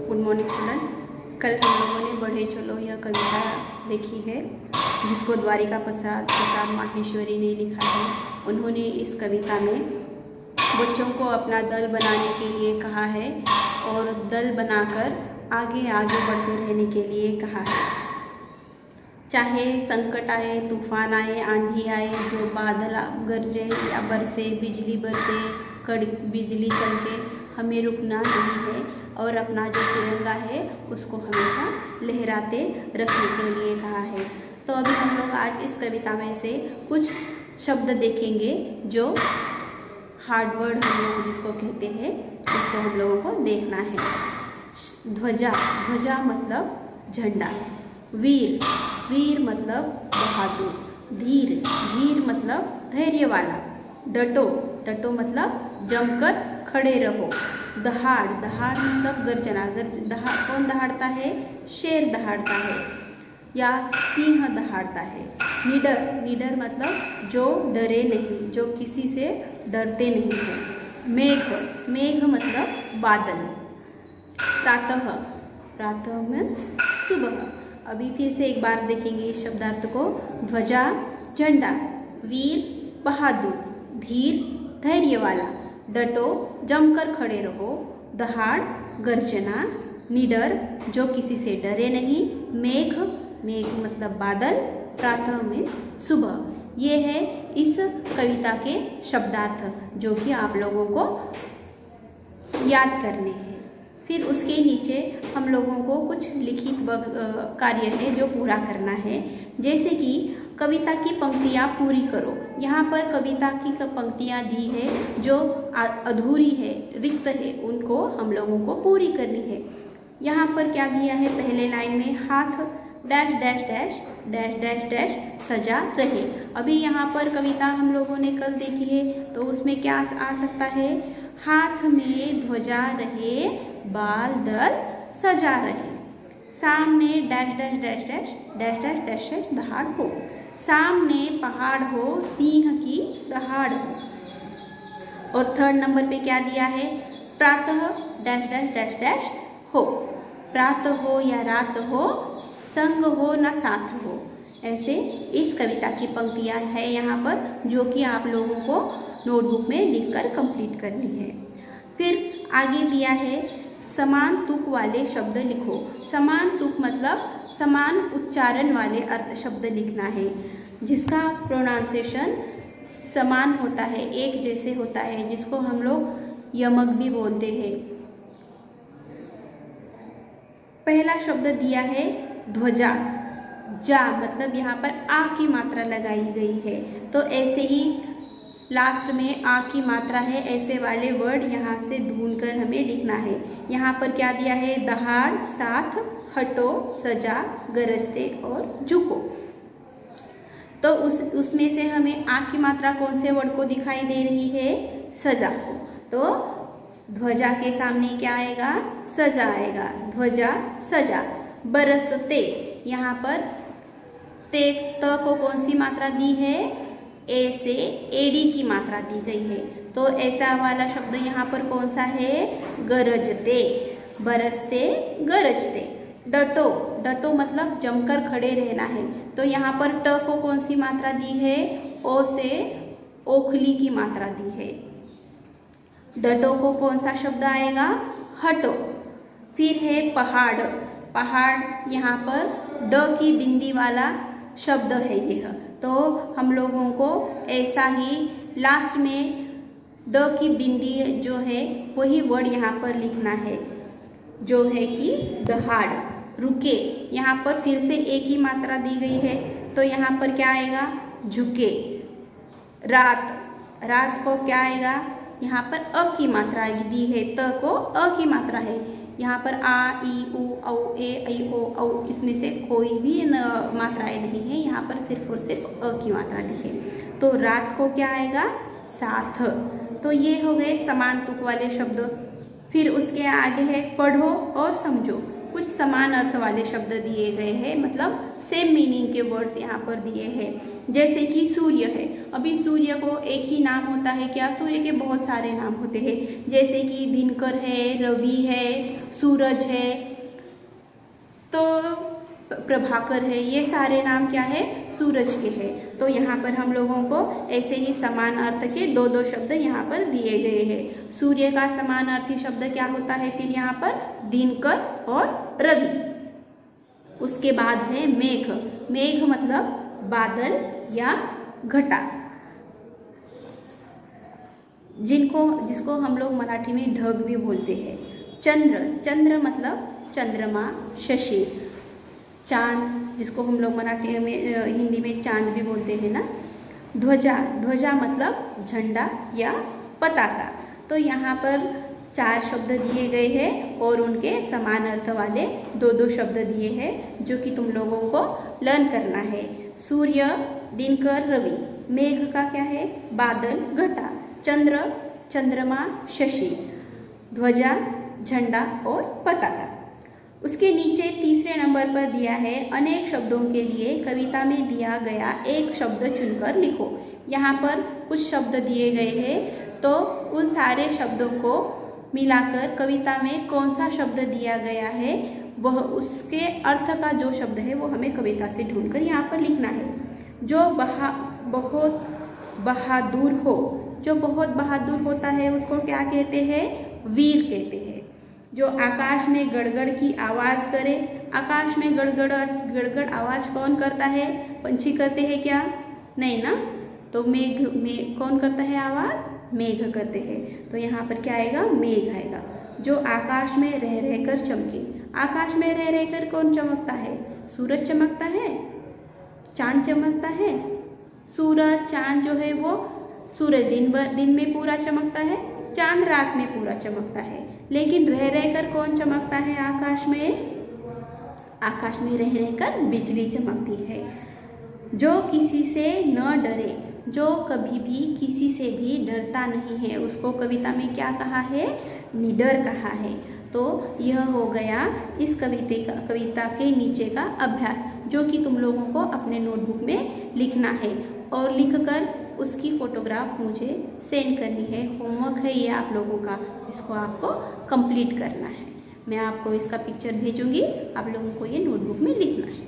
Good morning student. कल हम लोगों ने बढ़े चलो यह कविता देखी है जिसको द्वारिका प्रसाद माहेश्वरी ने लिखा है। उन्होंने इस कविता में बच्चों को अपना दल बनाने के लिए कहा है और दल बनाकर आगे आगे बढ़ते रहने के लिए कहा है। चाहे संकट आए, तूफान आए, आंधी आए, जो बादल गरजे या बरसे, बिजली बरसे, बिजली चमके, हमें रुकना नहीं है और अपना जो तिरंगा है उसको हमेशा लहराते रखने के लिए कहा है। तो अभी हम लोग आज इस कविता में से कुछ शब्द देखेंगे जो हार्ड वर्ड हम लोग जिसको कहते हैं उसको हम लोगों को देखना है। ध्वजा, ध्वजा मतलब झंडा। वीर, वीर मतलब बहादुर। धीर, धीर मतलब धैर्य वाला। डटो, डटो मतलब जमकर खड़े रहो। दहाड़, दहाड़ मतलब गर्जना। कौन दहाड़ता है? शेर दहाड़ता है या सिंह दहाड़ता है। निडर, निडर मतलब जो डरे नहीं, जो किसी से डरते नहीं है। मेघ, मेघ मतलब बादल। प्रातः, प्रातः मीन्स सुबह। अभी फिर से एक बार देखेंगे इस शब्दार्थ को। ध्वजा झंडा, वीर बहादुर, धीर धैर्य वाला, डटो जमकर खड़े रहो, दहाड़ गर्जना, निडर जो किसी से डरे नहीं, मेघ, मेघ मतलब बादल, प्रातः मीन्स सुबह। ये है इस कविता के शब्दार्थ जो कि आप लोगों को याद करने हैं। फिर उसके नीचे हम लोगों को कुछ लिखित कार्य है जो पूरा करना है। जैसे कि कविता की पंक्तियाँ पूरी करो। यहाँ पर कविता की पंक्तियाँ दी है जो अधूरी है, रिक्त है, उनको हम लोगों को पूरी करनी है। यहाँ पर क्या दिया है? पहले लाइन में हाथ dash dash dash dash dash dash सजा रहे। अभी यहाँ पर कविता हम लोगों ने कल देखी है तो उसमें क्या आ सकता है? हाथ में ध्वजा रहे, बाल दल सजा रहे। सामने dash dash dash dash dash dash dash dash दहाड़ हो। सामने पहाड़ हो, सिंह की दहाड़ हो। और थर्ड नंबर पे क्या दिया है? प्रातः डैश डैश डैश डैश हो। प्रातः हो या रात हो, संग हो ना साथ हो। ऐसे इस कविता की पंक्तियाँ हैं यहाँ पर जो कि आप लोगों को नोटबुक में लिखकर कंप्लीट करनी है। फिर आगे दिया है समान तुक वाले शब्द लिखो। समान तुक मतलब समान उच्चारण वाले अर्थ शब्द लिखना है जिसका प्रोनाउंसिएशन समान होता है, एक जैसे होता है, जिसको हम लोग यमक भी बोलते हैं। पहला शब्द दिया है ध्वजा। जा मतलब यहाँ पर आ की मात्रा लगाई गई है तो ऐसे ही लास्ट में आ की मात्रा है, ऐसे वाले वर्ड यहाँ से ढूंढकर हमें लिखना है। यहाँ पर क्या दिया है? दहाड़, साथ, हटो, सजा, गरजते और झुको। तो उसमें से हमें आ की मात्रा कौन से वर्ड को दिखाई दे रही है? सजा को। तो ध्वजा के सामने क्या आएगा? सजा आएगा। ध्वजा सजा। बरसते, यहाँ पर ते त को कौन सी मात्रा दी है? ए से एडी की मात्रा दी गई है तो ऐसा वाला शब्द यहाँ पर कौन सा है? गरजते। बरसते गरजते। डटो, डटो मतलब जमकर खड़े रहना है तो यहाँ पर ट को कौन सी मात्रा दी है? ओ से ओखली की मात्रा दी है। डटो को कौन सा शब्द आएगा? हटो। फिर है पहाड़। पहाड़ यहाँ पर ड की बिंदी वाला शब्द है यह, तो हम लोगों को ऐसा ही लास्ट में ड की बिंदी जो है वही वर्ड यहाँ पर लिखना है जो है कि दहाड़। रुके, यहाँ पर फिर से एक ही मात्रा दी गई है तो यहाँ पर क्या आएगा? झुके। रात, रात को क्या आएगा? यहाँ पर अ की मात्रा दी है, त को अ की मात्रा है। यहाँ पर आ, ई, उ, औ, ए, ऐ, ओ, औ इसमें से कोई भी मात्राएं नहीं है, यहाँ पर सिर्फ और सिर्फ अ की मात्रा दी है तो रात को क्या आएगा? साथ। तो ये हो गए समान तुक वाले शब्द। फिर उसके आगे है पढ़ो और समझो। कुछ समान अर्थ वाले शब्द दिए गए हैं, मतलब सेम मीनिंग के वर्ड्स यहाँ पर दिए हैं। जैसे कि सूर्य है, अभी सूर्य को एक ही नाम होता है क्या? सूर्य के बहुत सारे नाम होते हैं, जैसे कि दिनकर है, रवि है, सूरज है, तो प्रभाकर है, ये सारे नाम क्या है? सूरज के हैं। तो यहाँ पर हम लोगों को ऐसे ही समान अर्थ के दो दो शब्द यहाँ पर दिए गए हैं। सूर्य का समान अर्थी शब्द क्या होता है फिर यहाँ पर? दिनकर और रवि। उसके बाद है मेघ। मेघ मतलब बादल या घटा, जिसको हम लोग मराठी में ढग भी बोलते हैं। चंद्र, चंद्र मतलब चंद्रमा, शशि। चांद, जिसको हम लोग मराठी में हिंदी में चांद भी बोलते हैं ना। ध्वजा, ध्वजा मतलब झंडा या पताका। तो यहाँ पर 4 शब्द दिए गए हैं और उनके समान अर्थ वाले 2-2 शब्द दिए हैं, जो कि तुम लोगों को लर्न करना है। सूर्य, दिनकर, रवि। मेघ का क्या है? बादल, घटा। चंद्र, चंद्रमा, शशि। ध्वजा, झंडा और पताका। उसके नीचे तीसरे नंबर पर दिया है अनेक शब्दों के लिए कविता में दिया गया एक शब्द चुनकर लिखो। यहाँ पर कुछ शब्द दिए गए हैं, तो उन सारे शब्दों को मिलाकर कविता में कौन सा शब्द दिया गया है, वह उसके अर्थ का जो शब्द है वो हमें कविता से ढूंढकर यहाँ पर लिखना है। जो बहुत बहादुर हो, जो बहुत बहादुर होता है उसको क्या कहते हैं? वीर कहते हैं। जो आकाश में गड़गड़ की आवाज़ करे, आकाश में गड़गड़ आवाज़ कौन करता है? पंछी करते हैं क्या? नहीं ना। तो मेघ में कौन करता है आवाज़? मेघ करते हैं। तो यहाँ पर क्या आएगा? मेघ आएगा। जो आकाश में रह रहकर चमके, आकाश में रह रहकर कौन चमकता है? सूरज चमकता है, चांद चमकता है। सूरज चांद जो है वो, सूरज दिन में पूरा चमकता है, चांद रात में पूरा चमकता है, लेकिन रह रहकर कौन चमकता है आकाश में? आकाश में रह रहकर बिजली चमकती है। जो किसी से न डरे, जो कभी भी किसी से भी डरता नहीं है, उसको कविता में क्या कहा है? निडर कहा है। तो यह हो गया इस कविता के नीचे का अभ्यास, जो कि तुम लोगों को अपने नोटबुक में लिखना है और लिखकर उसकी फ़ोटोग्राफ मुझे सेंड करनी है। होमवर्क है ये आप लोगों का, इसको आपको कंप्लीट करना है। मैं आपको इसका पिक्चर भेजूंगी, आप लोगों को ये नोटबुक में लिखना है।